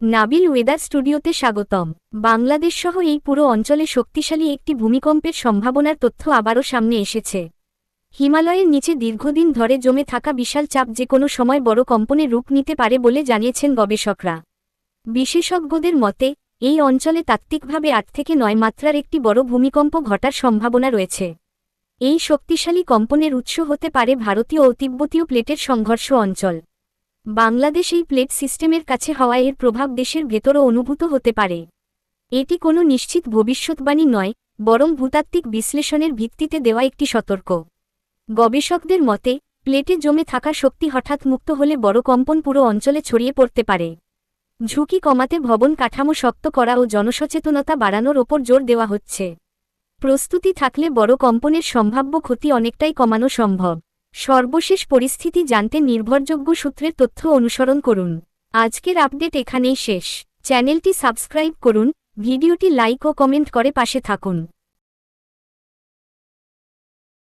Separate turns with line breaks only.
Nabil weather স্টুডিওতে স্বাগতম। বাংলাদেশ সহ এই পুরো অঞ্চলে শক্তিশালী একটি ভূমিকম্পের সম্ভাবনার তথ্য আবারও সামনে এসেছে। হিমালয়ের নিচে দীর্ঘদিন ধরে জমে থাকা বিশাল চাপ যে কোনো সময় বড় কম্পনের রূপ নিতে পারে বলে জানিয়েছেন গবেষকরা। বিশেষজ্ঞদের মতে এই অঞ্চলে তাত্ত্বিকভাবে ৮ থেকে ৯ মাত্রার একটি বড় ভূমিকম্প ঘটার সম্ভাবনা রয়েছে। এই শক্তিশালী কম্পনের উৎস হতে পারে ভারতীয় ও তিব্বতীয় প্লেটের সংঘর্ষ অঞ্চল। বাংলাদেশ এই প্লেট সিস্টেমের কাছে হওয়ায় এর প্রভাব দেশের ভেতরও অনুভূত হতে পারে। এটি কোনো নিশ্চিত ভবিষ্যৎবাণী নয়, বরং ভূতাত্ত্বিক বিশ্লেষণের ভিত্তিতে দেওয়া একটি সতর্ক। গবেষকদের মতে প্লেটে জমে থাকা শক্তি হঠাৎ মুক্ত হলে বড় কম্পন পুরো অঞ্চলে ছড়িয়ে পড়তে পারে। ঝুঁকি কমাতে ভবন কাঠামো শক্ত করা ও জনসচেতনতা বাড়ানোর ওপর জোর দেওয়া হচ্ছে। প্রস্তুতি থাকলে বড় কম্পনের সম্ভাব্য ক্ষতি অনেকটাই কমানো সম্ভব। সর্বশেষ পরিস্থিতি জানতে নির্ভরযোগ্য সূত্রের তথ্য অনুসরণ করুন। আজকের আপডেট এখানেই শেষ। চ্যানেলটি সাবস্ক্রাইব করুন, ভিডিওটি লাইক ও কমেন্ট করে পাশে থাকুন।